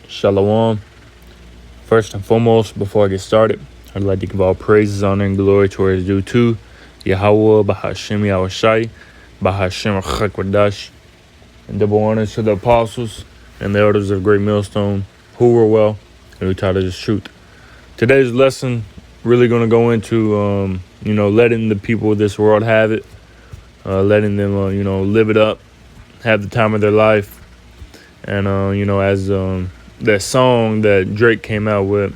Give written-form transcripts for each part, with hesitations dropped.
Shalom. First and foremost, before I get started, I'd like to give all praises, honor, and glory to His due to Yahweh, Bahashem Yahushai, Bahashem Chakwadash, and double honors to the apostles and the elders of Great Millstone who were well and who taught us the truth. Today's lesson really going to go into, letting the people of this world have it, letting them, live it up, have the time of their life. And, as that song that Drake came out with a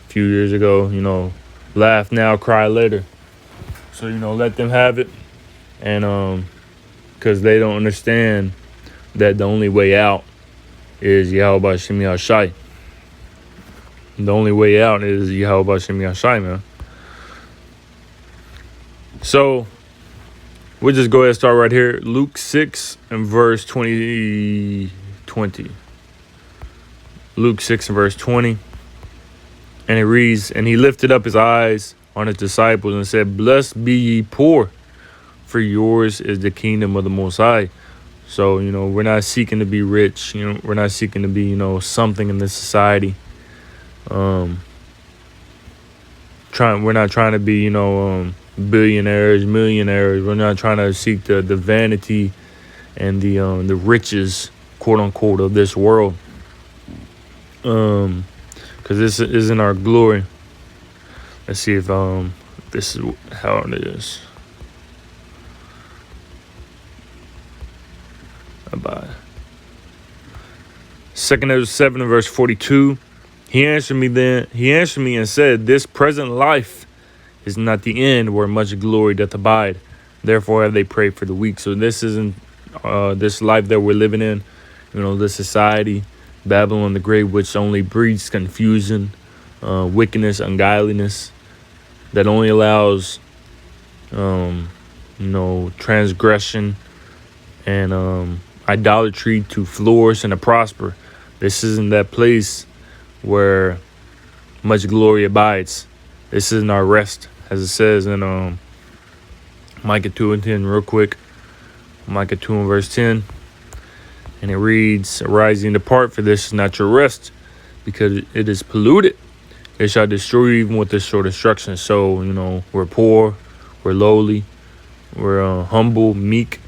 few years ago, laugh now, cry later. So, let them have it. And because they don't understand that the only way out is Yahweh B'Shem Yahushai. The only way out is Yahweh B'Shem Yahushai, man. So, we'll just go ahead and start right here. Luke 6 and verse 20. Luke 6 and verse 20. And it reads, "And he lifted up his eyes on his disciples and said, Blessed be ye poor, for yours is the kingdom of the Most High." So, we're not seeking to be rich. We're not seeking to be, something in this society. We're not trying to be, billionaires, millionaires. We're not trying to seek the vanity and the riches, quote unquote, of this world. Because this isn't our glory. Let's see if this is how it is. Bye. 2nd Ezra 7 and verse 42. He answered me and said, This present life is not the end where much glory doth abide. Therefore have they prayed for the weak. So this isn't this life that we're living in, this society, Babylon the Great, which only breeds confusion, wickedness, ungodliness, that only allows, transgression and idolatry to flourish and to prosper. This isn't that place where much glory abides. This isn't our rest, as it says in Micah 2 and 10, real quick. Micah 2 and verse 10. And it reads, Arise and depart, for this is not your rest, because it is polluted. It shall destroy you even with this short destruction. So, we're poor, we're lowly, we're humble, meek,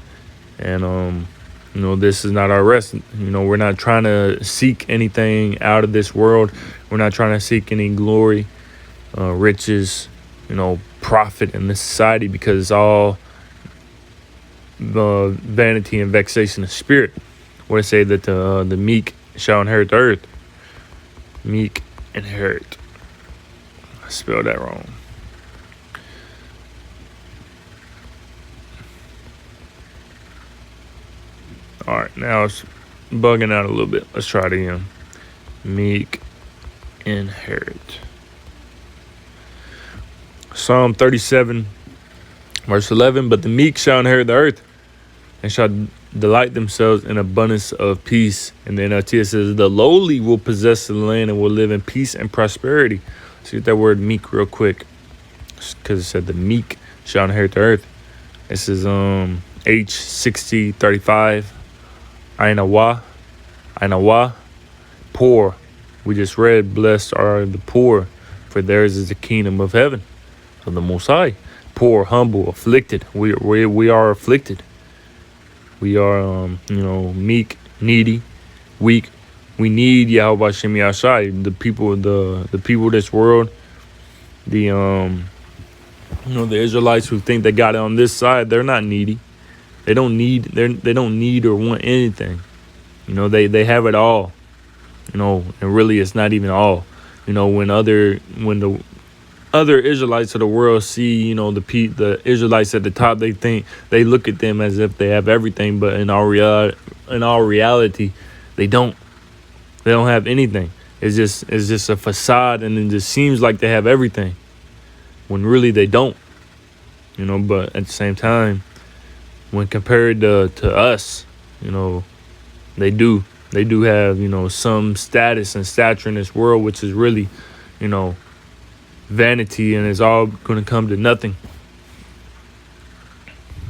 and, this is not our rest. We're not trying to seek anything out of this world. We're not trying to seek any glory, riches, profit in this society, because it's all vanity and vexation of spirit. What I say that the meek shall inherit the earth. Meek inherit. I spelled that wrong. All right, now it's bugging out a little bit. Let's try it again. Meek inherit. Psalm 37, verse 11. But the meek shall inherit the earth, and shall delight themselves in abundance of peace. And then NLT says, the lowly will possess the land and will live in peace and prosperity. Let's get that word meek real quick, because it said the meek shall inherit the earth. This is H6035. Ainawa, poor. We just read, blessed are the poor, for theirs is the kingdom of heaven, of the Most High. Poor, humble, afflicted. We are afflicted. We are, meek, needy, weak. We need Yahweh B'Shem Yahushai. The people of this world, the Israelites who think they got it on this side, they're not needy. They don't need or want anything. They have it all. And really it's not even all. When the other Israelites of the world see, the Israelites at the top, they look at them as if they have everything, but in all reality, they don't. They don't have anything. It's just a facade, and it just seems like they have everything, when really they don't. But at the same time, when compared to us, they do have, some status and stature in this world, which is really, vanity, and it's all going to come to nothing.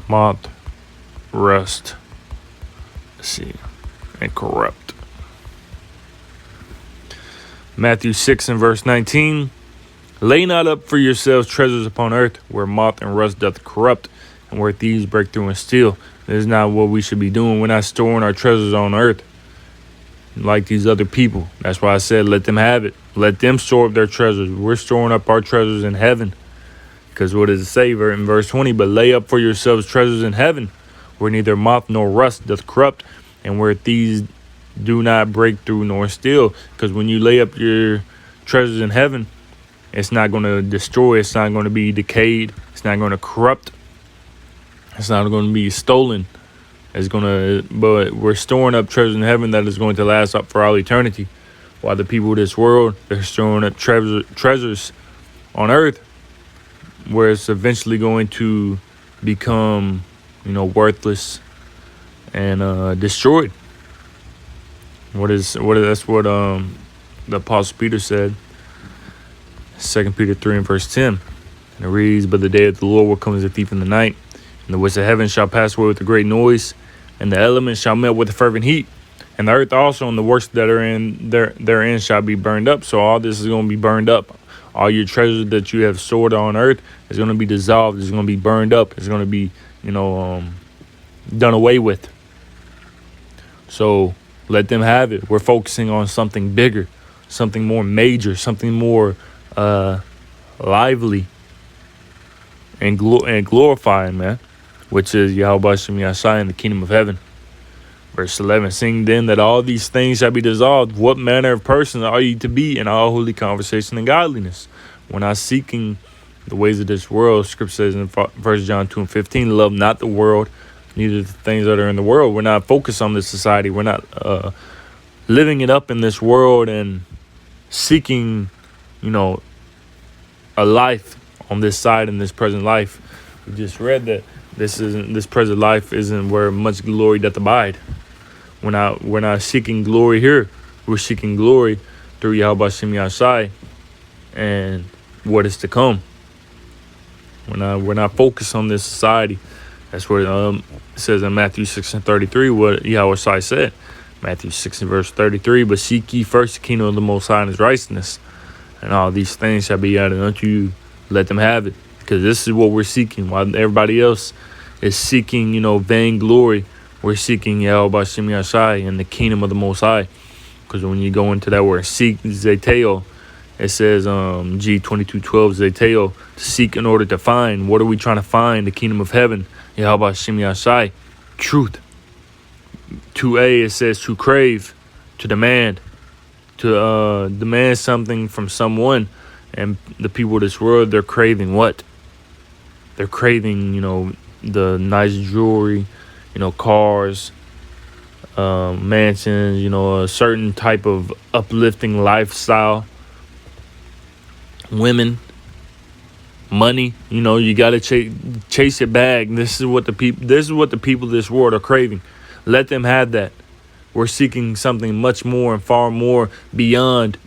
Moth, rust, and corrupt. Matthew 6 and verse 19. Lay not up for yourselves treasures upon earth, where moth and rust doth corrupt, and where thieves break through and steal. This is not what we should be doing. We're not storing our treasures on earth like these other people. That's why I said let them have it. Let them store up their treasures. We're storing up our treasures in heaven. Because what does it say in verse 20? But lay up for yourselves treasures in heaven, where neither moth nor rust doth corrupt, and where thieves do not break through nor steal. Because when you lay up your treasures in heaven, it's not going to destroy. It's not going to be decayed. It's not going to corrupt. It's not going to be stolen. But we're storing up treasures in heaven that is going to last up for all eternity. While the people of this world, they're storing up treasures on earth, where it's eventually going to become, worthless and destroyed. That's what the Apostle Peter said. 2 Peter 3 and verse 10. And it reads, but the day of the Lord will come as a thief in the night, and the winds of heaven shall pass away with a great noise, and the elements shall melt with a fervent heat, and the earth also and the works that are therein shall be burned up. So all this is going to be burned up. All your treasures that you have stored on earth is going to be dissolved. It's going to be burned up. It's going to be, done away with. So let them have it. We're focusing on something bigger, something more major, something more lively and glorifying, man, which is Yahweh Shem Yashai in the kingdom of heaven. Verse 11, seeing then that all these things shall be dissolved, what manner of person are ye to be in all holy conversation and godliness? We're not seeking the ways of this world. Scripture says in 1 John 2 and 15, love not the world, neither the things that are in the world. We're not focused on this society. We're not living it up in this world and seeking, a life on this side in this present life. We just read that this present life isn't where much glory doth abide. We're not seeking glory here. We're seeking glory through Yahweh Shem Yashai and what is to come. We're not focused on this society. That's what it says in Matthew 6 and 33, what Yahweh Shai said. Matthew 6 and verse 33, but seek ye first the kingdom of the Most High and his righteousness, and all these things shall be added unto you. Let them have it, because this is what we're seeking. While everybody else is seeking, vain glory, we're seeking Yahweh Shem Yashai and the kingdom of the Most High. Because when you go into that word seek, zeteo, it says G22:12, zeteo, to seek in order to find. What are we trying to find? The kingdom of heaven, Yahweh Shem Yashai, truth. 2a, it says to crave, to demand, demand something from someone. And the people of this world, they're craving what? They're craving, the nice jewelry, cars, mansions, a certain type of uplifting lifestyle, women, money. You got to chase your bag. This is what the people of this world are craving. Let them have that. We're seeking something much more and far more beyond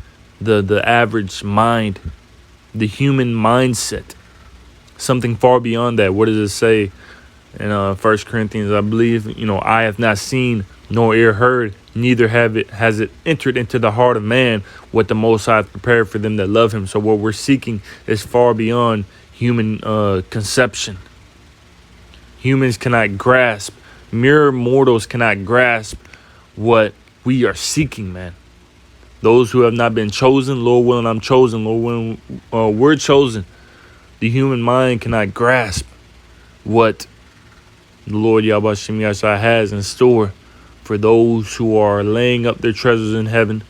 the average mind, the human mindset. Something far beyond that. What does it say in 1 Corinthians? I believe, I have not seen nor ear heard, neither has it entered into the heart of man what the Most High hath prepared for them that love him. So what we're seeking is far beyond human conception. Humans cannot grasp. Mere mortals cannot grasp what we are seeking, man. Those who have not been chosen, Lord willing, I'm chosen. Lord willing, we're chosen. The human mind cannot grasp what the Lord Yahweh Shem Yashai has in store for those who are laying up their treasures in heaven,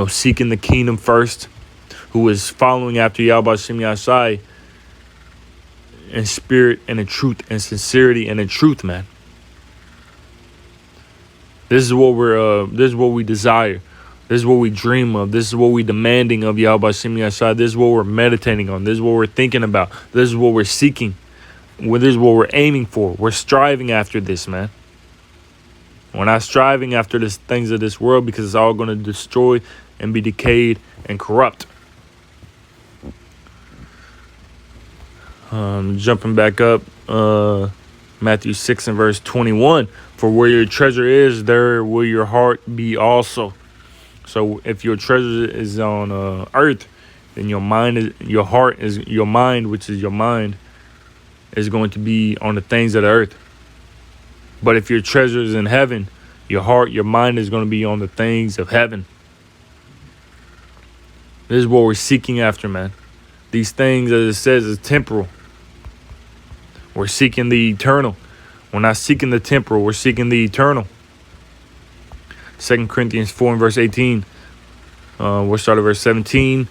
seeking the kingdom first, who is following after Yahweh Shem Yashai in spirit and in truth and sincerity and in truth, man. This is what we desire. This is what we dream of. This is what we're demanding of Yahweh Shem Yashai. This is what we're meditating on. This is what we're thinking about. This is what we're seeking. This is what we're aiming for. We're striving after this, man. We're not striving after the things of this world, because it's all going to destroy and be decayed and corrupt. Jumping back up, Matthew 6 and verse 21. For where your treasure is, there will your heart be also. So if your treasure is on earth, then your mind, which is your mind, is going to be on the things of the earth. But if your treasure is in heaven, your heart, your mind is going to be on the things of heaven. This is what we're seeking after, man. These things, as it says, is temporal. We're seeking the eternal. We're not seeking the temporal. We're seeking the eternal. 2 Corinthians 4 and verse 18. We'll start at verse 17.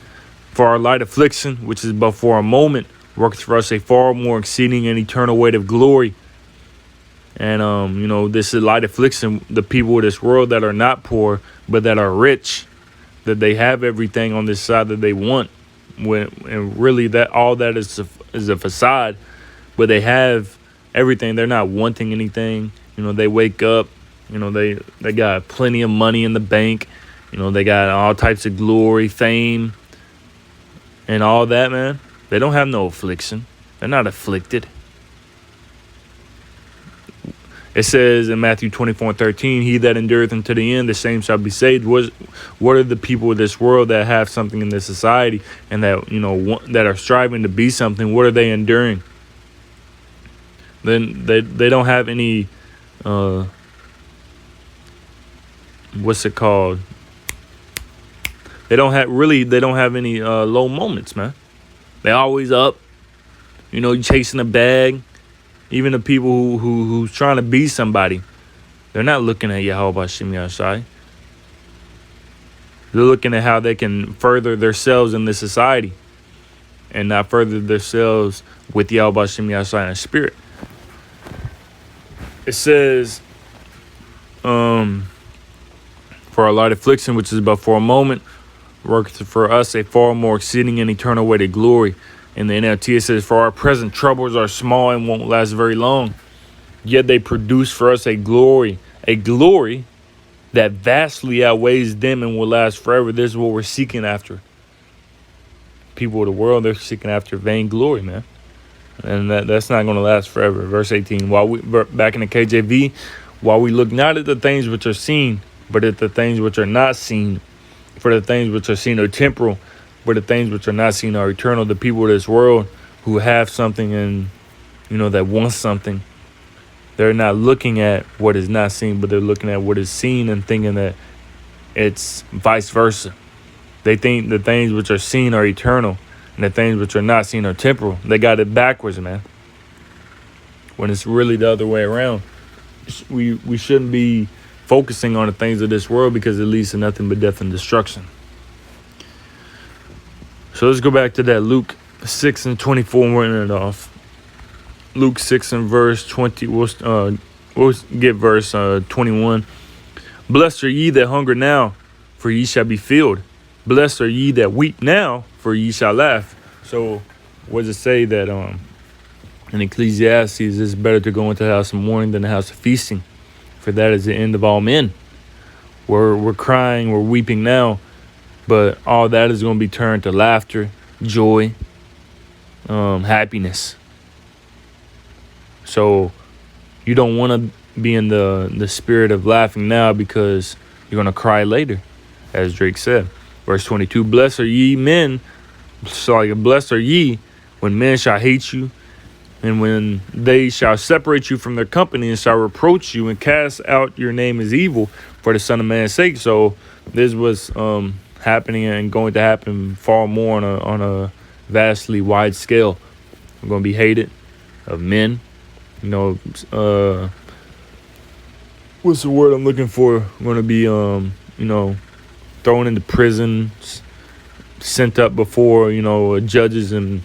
For our light affliction, which is but for a moment, works for us a far more exceeding and eternal weight of glory. And, this is light affliction. The people of this world that are not poor, but that are rich, that they have everything on this side that they want. And really that all that is a facade, but they have everything. They're not wanting anything. They wake up, they got plenty of money in the bank. They got all types of glory, fame, and all that, man. They don't have no affliction. They're not afflicted. It says in Matthew 24:13, he that endureth unto the end, the same shall be saved. What are the people of this world that have something in this society and that, that are striving to be something? What are they enduring? Then they don't have any, what's it called? They don't have any low moments, man. They always up, you chasing a bag. Even the people who's trying to be somebody, they're not looking at Yahweh Hashem Yahshai. They're looking at how they can further themselves in this society and not further themselves with Yahweh Hashem Yahshai and spirit. It says, for our light affliction, which is but for a moment, works for us a far more exceeding and eternal weight of glory. In the NLT, it says, for our present troubles are small and won't last very long. Yet they produce for us a glory that vastly outweighs them and will last forever. This is what we're seeking after. People of the world, they're seeking after vainglory, man. And that's not going to last forever. Verse 18, back in the KJV, while we look not at the things which are seen, but at the things which are not seen. For the things which are seen are temporal, but the things which are not seen are eternal. The people of this world who have something and, that want something, they're not looking at what is not seen, but they're looking at what is seen and thinking that it's vice versa. They think the things which are seen are eternal and the things which are not seen are temporal. They got it backwards, man. When it's really the other way around. We shouldn't be focusing on the things of this world because it leads to nothing but death and destruction. So let's go back to that Luke 6 and 24 and running it off. Luke 6 and verse 20. We'll get verse 21. Blessed are ye that hunger now, for ye shall be filled. Blessed are ye that weep now, for ye shall laugh. So what does it say that in Ecclesiastes, it's better to go into the house of mourning than the house of feasting, for that is the end of all men. We're crying, we're weeping now, but all that is going to be turned to laughter, joy, happiness. So you don't want to be in the spirit of laughing now because you're going to cry later, as Drake said. Verse 22, blessed are ye when men shall hate you, and when they shall separate you from their company and shall reproach you and cast out your name as evil for the Son of Man's sake. So this was happening and going to happen far more on a vastly wide scale. We're going to be hated of men. What's the word I'm looking for? We're going to be, thrown into prison, sent up before, judges and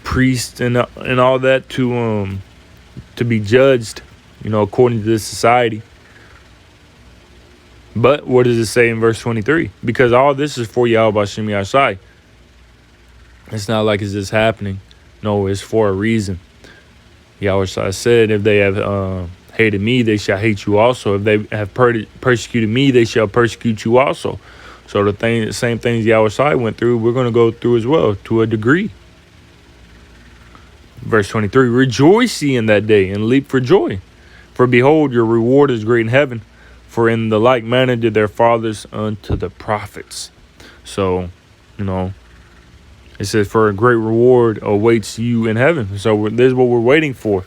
priests and all that to be judged, according to this society. But what does it say in verse 23? Because all this is for Yahweh Hashem Yahshai. It's not like it's just happening. No, it's for a reason. Yahweh said, if they have hated me, they shall hate you also. If they have persecuted me, they shall persecute you also. So the same things Yahweh went through, we're going to go through as well, to a degree. Verse 23, rejoice ye in that day and leap for joy. For behold, your reward is great in heaven. For in the like manner did their fathers unto the prophets. So, it says, for a great reward awaits you in heaven. So this is what we're waiting for.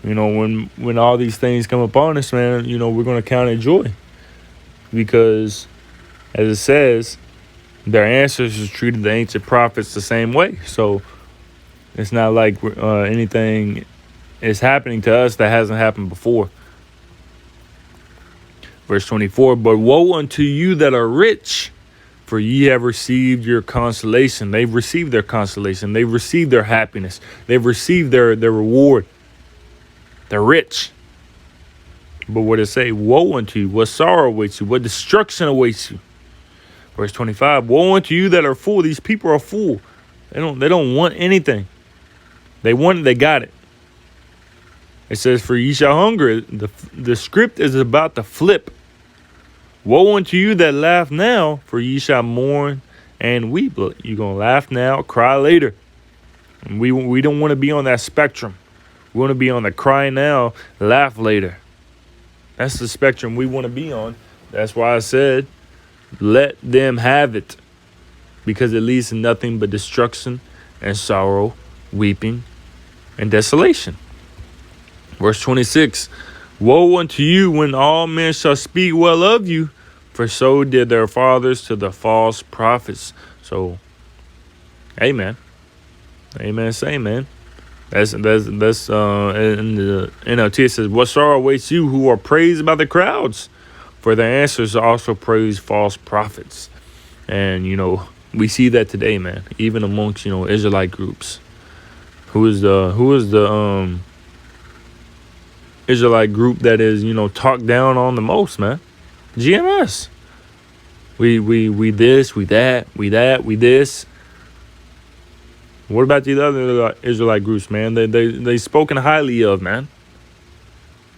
When all these things come upon us, man, we're going to count it joy. Because, as it says, their ancestors treated the ancient prophets the same way. So it's not like anything is happening to us that hasn't happened before. Verse 24, but woe unto you that are rich, for ye have received your consolation. They've received their consolation. They've received their happiness. They've received their reward. They're rich. But what does it say? Woe unto you. What sorrow awaits you? What destruction awaits you? Verse 25, woe unto you that are full. These people are full. They don't want anything. They want it, they got it. It says, for ye shall hunger. The script is about to flip. Woe unto you that laugh now, for ye shall mourn and weep. You're going to laugh now, cry later. And we don't want to be on that spectrum. We want to be on the cry now, laugh later. That's the spectrum we want to be on. That's why I said, let them have it. Because it leads to nothing but destruction and sorrow, weeping, and desolation. Verse 26, woe unto you when all men shall speak well of you, for so did their fathers to the false prophets. So, amen. Amen. Say amen. That's in the NLT it says, what sorrow awaits you who are praised by the crowds? For their answers also praise false prophets. And, we see that today, man, even amongst, Israelite groups. Who is the Israelite group that is, talked down on the most, man? GMS. We this, we that, we this. What about these other Israelite groups, man? They spoken highly of, man.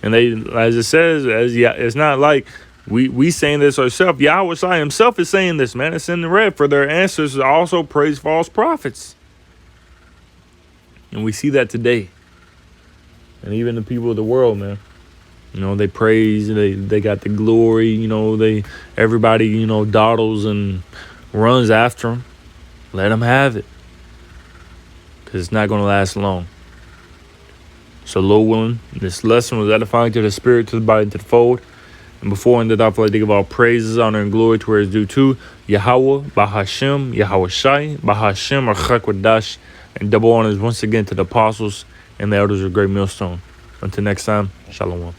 And they, as it says, it's not like we saying this ourselves. Yahweh himself is saying this, man. It's in the red. For their answers also praise false prophets. And we see that today. And even the people of the world, man. They praise, they got the glory, everybody, dawdles and runs after them. Let them have it. Because it's not going to last long. So, Lord willing, this lesson was edifying to the spirit, to the body, to the fold. And before I end it off, I'd like to give all praises, honor, and glory to where it's due to Yahweh, Bahashem, Yahweh Shai, Bahashem, or Chakwadash, and double honors once again to the apostles and the elders of Great Millstone. Until next time, Shalom.